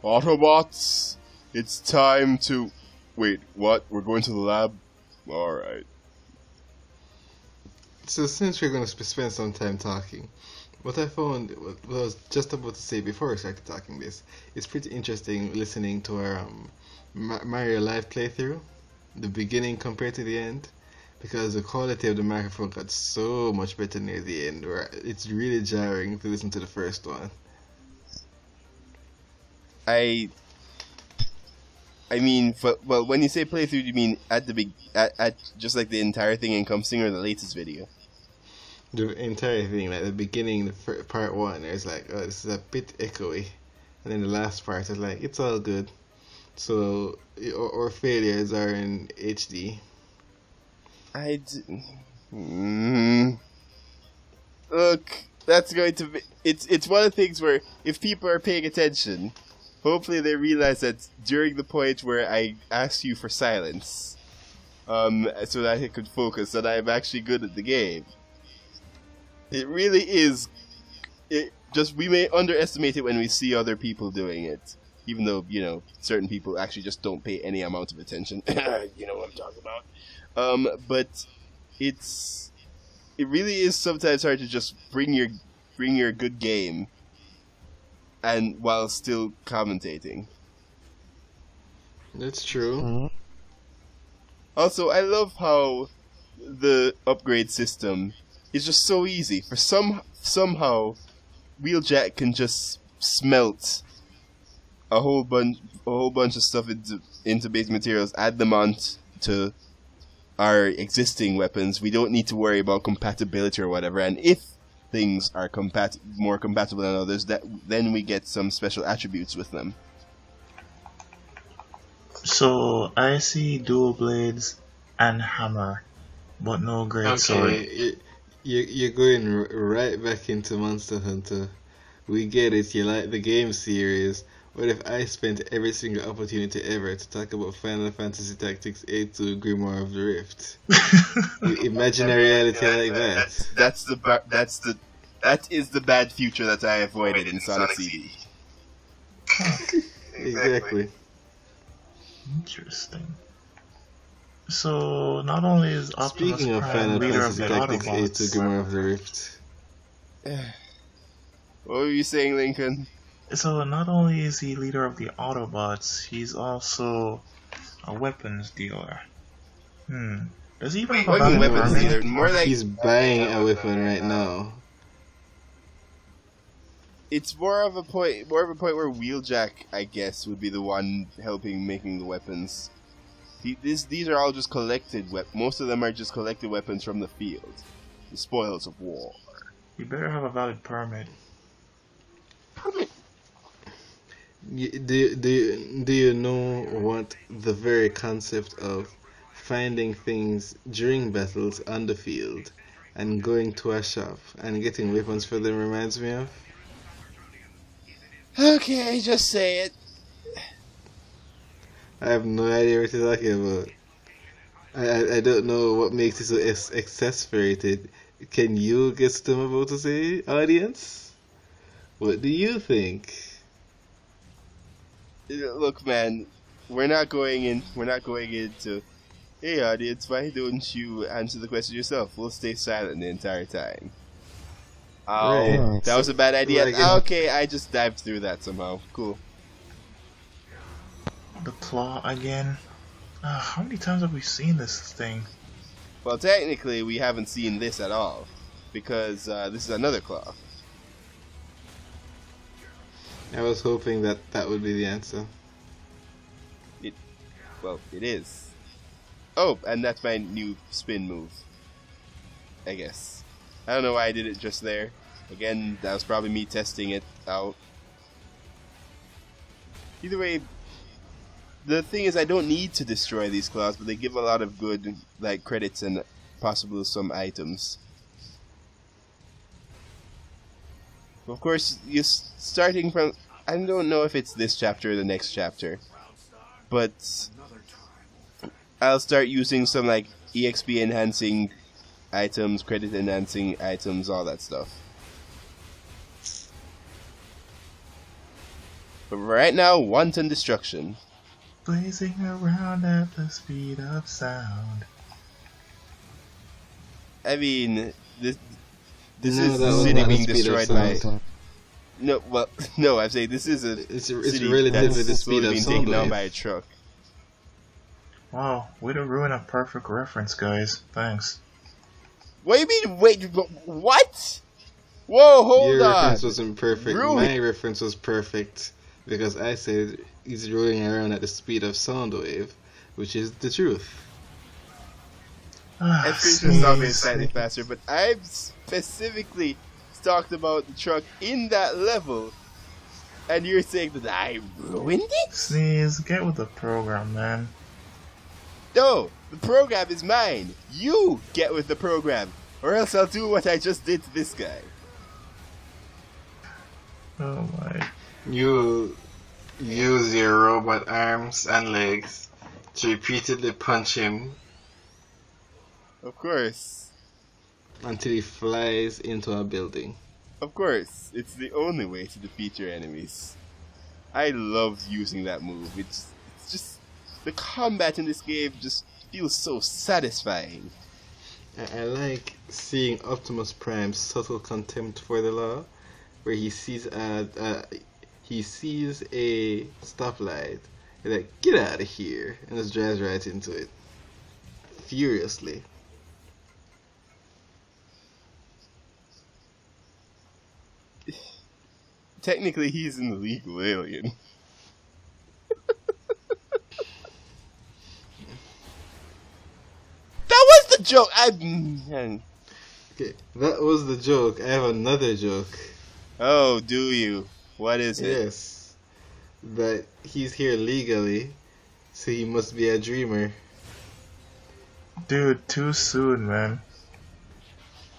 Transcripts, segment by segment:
Autobots, it's time to... Wait, what? We're going to the lab? Alright. So since we're going to spend some time talking, what I found, what I was just about to say before I started talking this, it's pretty interesting listening to our Mario Live playthrough, the beginning compared to the end, because the quality of the microphone got so much better near the end, where it's really jarring to listen to the first one. I mean, well, when you say playthrough, you mean at the at just like the entire thing encompassing, or the latest video? The entire thing, like the beginning, the part one, it's like, oh, this is a bit echoey, and then the last part is like, it's all good. So, or failures are in HD. Look, that's going to be. It's one of the things where if people are paying attention, hopefully they realize that during the point where I asked you for silence, so that I could focus, that I'm actually good at the game. It really is. We may underestimate it when we see other people doing it, even though, you know, certain people actually just don't pay any amount of attention. You know what I'm talking about. But it really is sometimes hard to just bring your good game, and while still commentating. That's true. Mm-hmm. Also, I love how the upgrade system is just so easy. For somehow, Wheeljack can just smelt a whole bunch of stuff into base materials, add them on to our existing weapons. We don't need to worry about compatibility or whatever. And if things are more compatible than others, then we get some special attributes with them. So I see dual blades and hammer, but no great sword. You're going right back into Monster Hunter. We get it, you like the game series. What if I spent every single opportunity ever to talk about Final Fantasy Tactics 8-2 Grimoire of the Rift? Imagine a reality like that. That is the bad future that I avoided in Sonic CD. Exactly. Interesting. So not only is Optimus Speaking of Prime Final leader of Fantasy the Tactics 8-2 Autobots, Grimoire of the Rift. What were you saying, Lincoln? so not only is he leader of the Autobots, he's also a weapons dealer. Does he even have a valid weapons permit? dealer? More like He's buying a weapon right now. it's more of a point where Wheeljack, I guess, would be the one helping making the weapons. These are all just collected most of them are just collected weapons from the field, the spoils of war. You better have a valid permit. Do you know what the very concept of finding things during battles on the field and going to a shop and getting weapons for them reminds me of? Okay, just say it. I have no idea what you're talking about. I don't know what makes it so exasperated. Can you guess what I'm about to say, audience? What do you think? Look, man, we're not going into, hey, audience, why don't you answer the question yourself? We'll stay silent the entire time. Oh, Right. that was a bad idea. Like Okay, I just dived through that somehow. Cool. The claw again. How many times have we seen this thing? Well, technically, we haven't seen this at all, because this is another claw. I was hoping that would be the answer. Well, it is. Oh, and that's my new spin move, I guess. I don't know why I did it just there. Again, that was probably me testing it out. Either way, the thing is, I don't need to destroy these claws, but they give a lot of good, like, credits and possibly some items. Of course, you're starting from... I don't know if it's this chapter or the next chapter, but I'll start using some, like, EXP enhancing items, credit enhancing items, all that stuff. But right now, wanton destruction. Blazing around at the speed of sound. I mean, this No, is that the was city not the being speed of destroyed by. sound. No, well, no, I'm saying this is a It's city relatively that's the speed slowly of being sound taken down wave. by a truck. Wow, way to ruin a perfect reference, guys. Thanks. What do you mean? Wait, what? Whoa, hold Your on. reference wasn't perfect. Ruin. My reference was perfect because I said he's rolling around at the speed of sound wave, which is the truth. Ah, I finished this song being sneeze. slightly faster, but I've specifically talked about the truck in that level, and you're saying that I ruined it? Sneeze, get with the program, man. No, the program is mine. You get with the program, or else I'll do what I just did to this guy. Oh my. You use your robot arms and legs to repeatedly punch him Of course. until he flies into a building. Of course. It's the only way to defeat your enemies. I love using that move. It's just... The combat in this game just feels so satisfying. I like seeing Optimus Prime's subtle contempt for the law, where he sees a stoplight, and like, get out of here, and just drives right into it furiously. Technically, he's an illegal alien. That was the joke! Okay, that was the joke. I have another joke. Oh, do you? What is it? Yes, that he's here legally, so he must be a dreamer. Dude, too soon, man.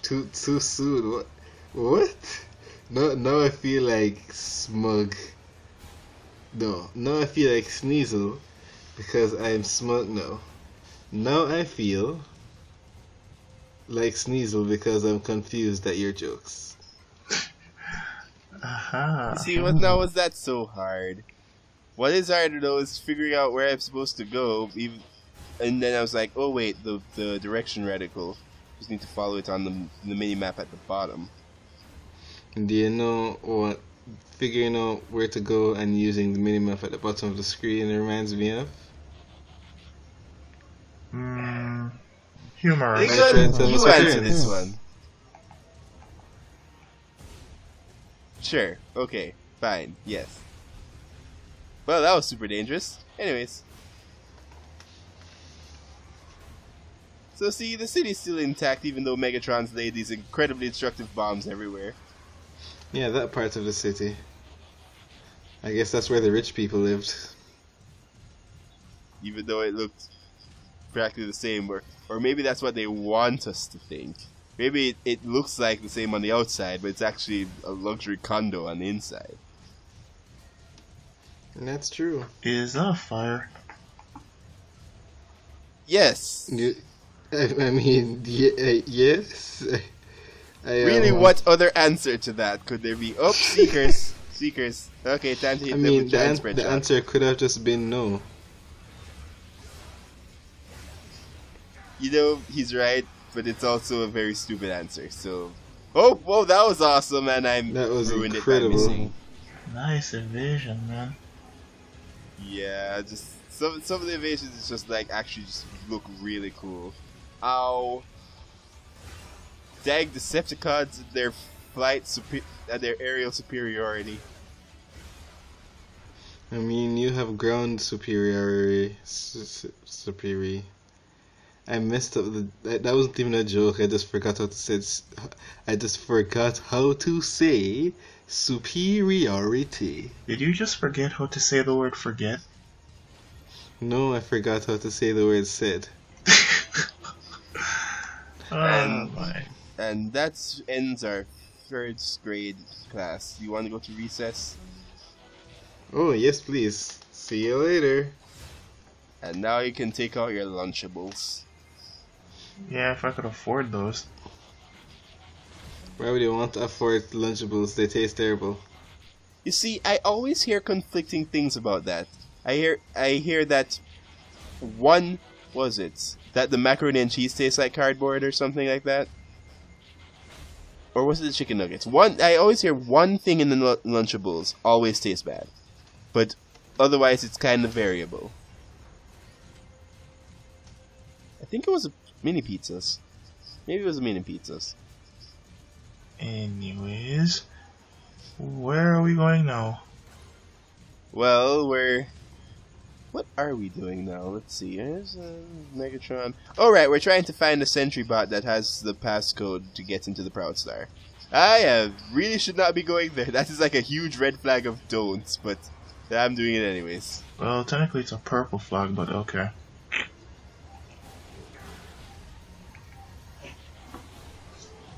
Too soon. What? What? No, now I feel like smug. No, now I feel like Sneasel because I'm smug now. Now I feel like Sneasel because I'm confused at your jokes. Aha. See, what now was that so hard? What is harder though is figuring out where I'm supposed to go. And then I was like, oh wait, the direction reticle. Just need to follow it on the mini map at the bottom. Do you know what figuring out where to go and using the minimap at the bottom of the screen reminds me of? Humor. You Metroid's answer this one. Sure. Okay. Fine. Yes. Well, that was super dangerous. Anyways. So see, the city's still intact even though Megatron's laid these incredibly destructive bombs everywhere. Yeah, that part of the city. I guess that's where the rich people lived. Even though it looked practically the same, or maybe that's what they want us to think. Maybe it looks like the same on the outside, but it's actually a luxury condo on the inside. And that's true. Is that a fire? Yes. I mean, yes. Really, what other answer to that could there be? Oh, Seekers. Seekers. Okay, time to hit them with giant spread the shot. answer could have just been no. You know, he's right, but it's also a very stupid answer, so... Oh, whoa, that was awesome, and That was ruined incredible. it by missing. Nice evasion, man. Yeah, just... Some of the evasions just, like, actually just look really cool. Ow. Dag Decepticons and their their aerial superiority. I mean, you have ground superiority. Superiority. I messed up that wasn't even a joke. I just forgot how to say. I just forgot how to say superiority. Did you just forget how to say the word forget? No, I forgot how to say the word said. Oh my. And that ends our third grade class. You want to go to recess? Oh, yes, please. See you later. And now you can take out your Lunchables. Yeah, if I could afford those. Why would you want to afford Lunchables? They taste terrible. You see, I always hear conflicting things about that. I hear that one was it that the macaroni and cheese tastes like cardboard or something like that, or was it the chicken nuggets? I always hear one thing in the Lunchables always tastes bad, but otherwise it's kind of variable. I think it was mini pizzas. Maybe it was mini pizzas. Anyways, where are we going now? Well, what are we doing now? Let's see. There's Megatron. Oh, right, we're trying to find a sentry bot that has the passcode to get into the Proud Star. I really should not be going there. That is like a huge red flag of don'ts, but I'm doing it anyways. Well, technically it's a purple flag, but okay.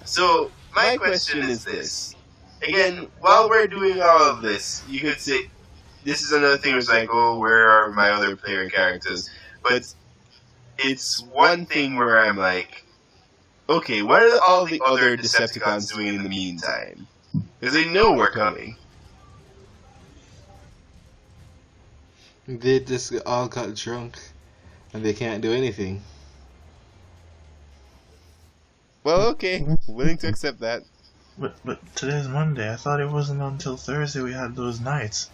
So, my question is this. Again, while we're doing all of this, you could say, this is another thing where it's like, oh, where are my other player characters? But it's one thing where I'm like, okay, what are all the other Decepticons doing in the meantime? Because they know we're coming. They just all got drunk, and they can't do anything. Well, okay, willing to accept that. But today's Monday. I thought it wasn't until Thursday we had those nights.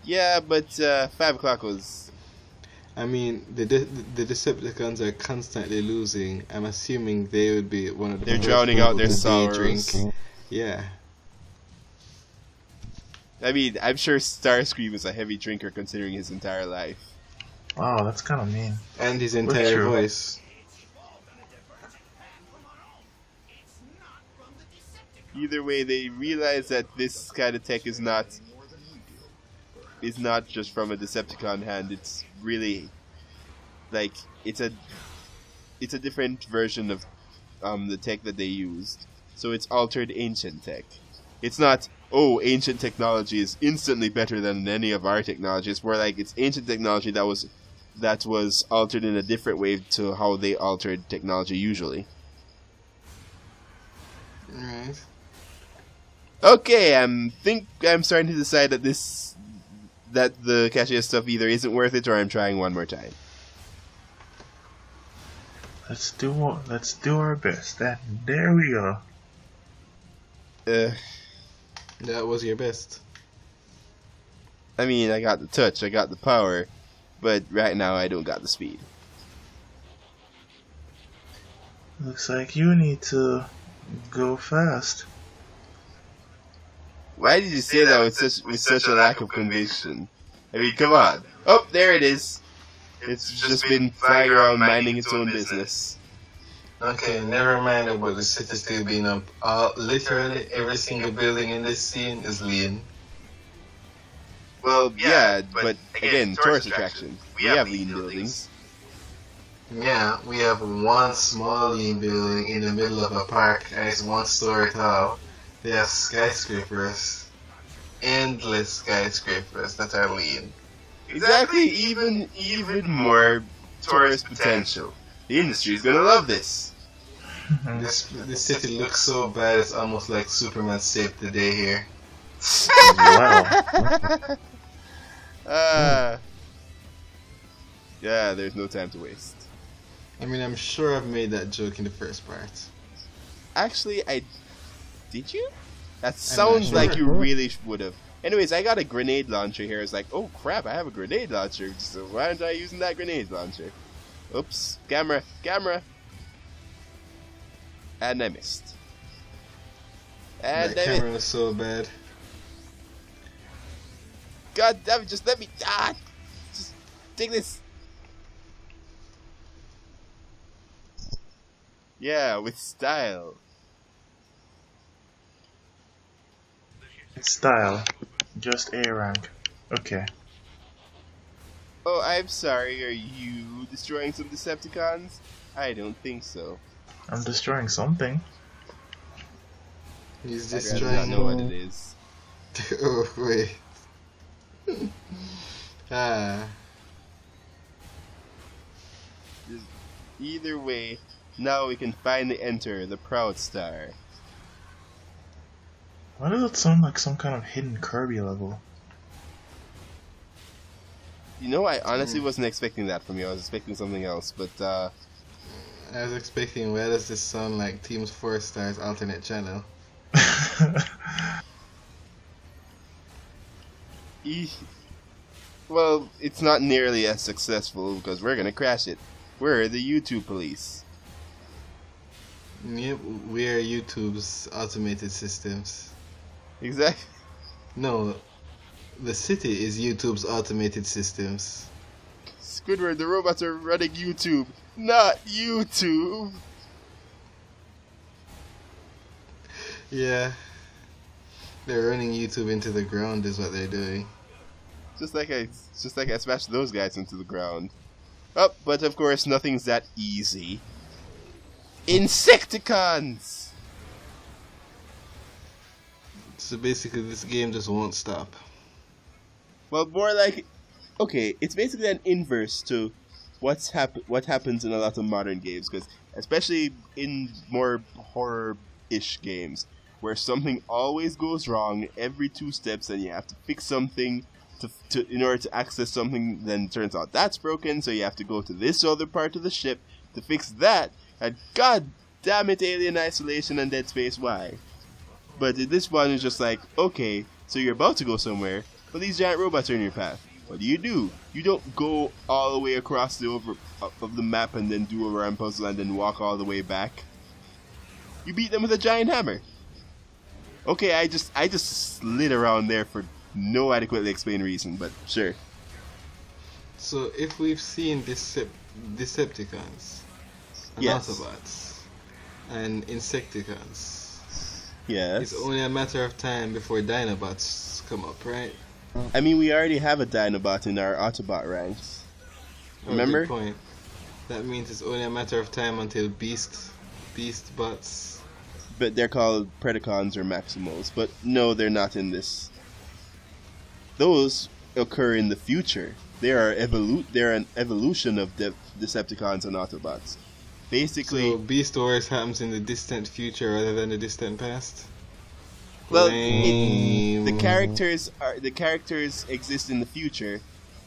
Yeah, but 5 o'clock was... I mean, the Decepticons are constantly losing. I'm assuming they would be one of the They're first drowning out people their to sorrows. drink. Yeah. I mean, I'm sure Starscream is a heavy drinker considering his entire life. Wow, that's kind of mean. And his entire true. voice. Either way, they realize that this kind of tech is not just from a Decepticon hand. It's really like it's a different version of the tech that they used. So it's altered ancient tech. It's not, oh, ancient technology is instantly better than any of our technologies. More like it's ancient technology that was altered in a different way to how they altered technology usually. Right. Okay, I'm starting to decide that the Cashier stuff either isn't worth it or I'm trying one more time. Let's do our best. There we go. That was your best. I mean, I got the touch, I got the power, but right now I don't got the speed. Looks like you need to go fast. Why did you say that with such a lack of conviction? I mean, come on. Oh, there it is. It's just been flying around minding its own business. Okay, never mind about the city still being up. Literally every single building in this scene is lean. Well, yeah, but again, tourist attraction. We have lean buildings. Yeah, we have one small lean building in the middle of a park and it's one story tall. They have skyscrapers. Endless skyscrapers that are lean. Exactly, even more tourist potential. The industry's gonna love this. This city looks so bad it's almost like Superman saved the day here. Wow. Yeah, there's no time to waste. I mean, I'm sure I've made that joke in the first part. Actually, did you? That sounds sure. like you really would have. Anyways, I got a grenade launcher here. It's like, oh crap, I have a grenade launcher. So why aren't I using that grenade launcher? Oops, camera. And I missed. And That camera was so bad. God damn it, just let me... just take this. Yeah, with style. Style. Just A rank. Okay. Oh, I'm sorry, are you destroying some Decepticons? I don't think so. I'm destroying something. He's I'd just rather trying not know what it is. Oh, wait. Ah. Either way, now we can finally enter the Proud Star. Why does it sound like some kind of hidden Kirby level? You know, I honestly wasn't expecting that from you. I was expecting something else, but I was expecting, where does this sound like Teams 4 Stars alternate channel? well, it's not nearly as successful because we're gonna crash it. We're the YouTube police. Yep, we are YouTube's automated systems. Exactly. No, the city is YouTube's automated systems. Squidward, the robots are running YouTube, not YouTube. Yeah. They're running YouTube into the ground is what they're doing. Just like I smashed those guys into the ground. Oh, but of course nothing's that easy. Insecticons! So basically this game just won't stop. Well, more like, okay, it's basically an inverse to what happens in a lot of modern games, because especially in more horror-ish games, where something always goes wrong every 2 steps, and you have to fix something in order to access something. Then it turns out that's broken, so you have to go to this other part of the ship to fix that. And god damn it, Alien Isolation and Dead Space, why? But this one is just like, okay, so you're about to go somewhere, but these giant robots are in your path. What do? You don't go all the way across the of the map and then do a round puzzle and then walk all the way back. You beat them with a giant hammer. Okay, I just slid around there for no adequately explained reason, but sure. So if we've seen Decepticons, and Yes. Autobots, and Insecticons, Yes. it's only a matter of time before Dinobots come up, right? I mean, we already have a Dinobot in our Autobot ranks. Oh, Remember? good point. That means it's only a matter of time until Beast Bots. But they're called Predacons or Maximals. But no, they're not in this. Those occur in the future. They're an evolution of Decepticons and Autobots. Basically, So Beast Wars happens in the distant future rather than the distant past. well, Lame. the characters exist in the future,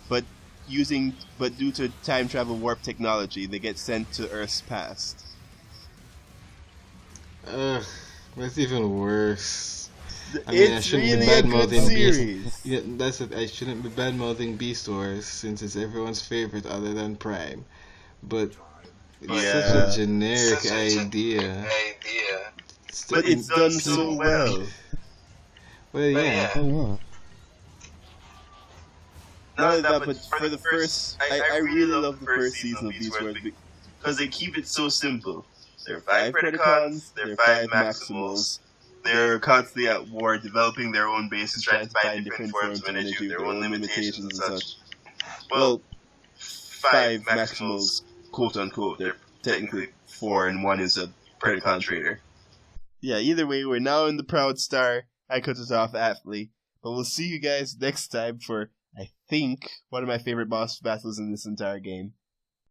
but due to time travel warp technology, they get sent to Earth's past. Ugh, that's even worse. I mean, I It's shouldn't really be a bad good mouthing series. Beast. Yeah, that's it. I shouldn't be bad mouthing Beast Wars since it's everyone's favorite other than Prime. But it's such a generic idea. But it's done so well. Well, yeah. Not only that, but for the first, I really love the first season of Beast Wars because they keep it so simple. There are 5 Predacons, there are 5 Maximals. They're constantly at war, developing their own bases, trying to find different forms of energy, their own limitations and such. Well, 5 Maximals, quote unquote. They're technically 4, and 1 is a Predacon trader. Yeah, either way, we're now in the Proud Star. I cut it off aptly. But we'll see you guys next time for, I think, one of my favorite boss battles in this entire game.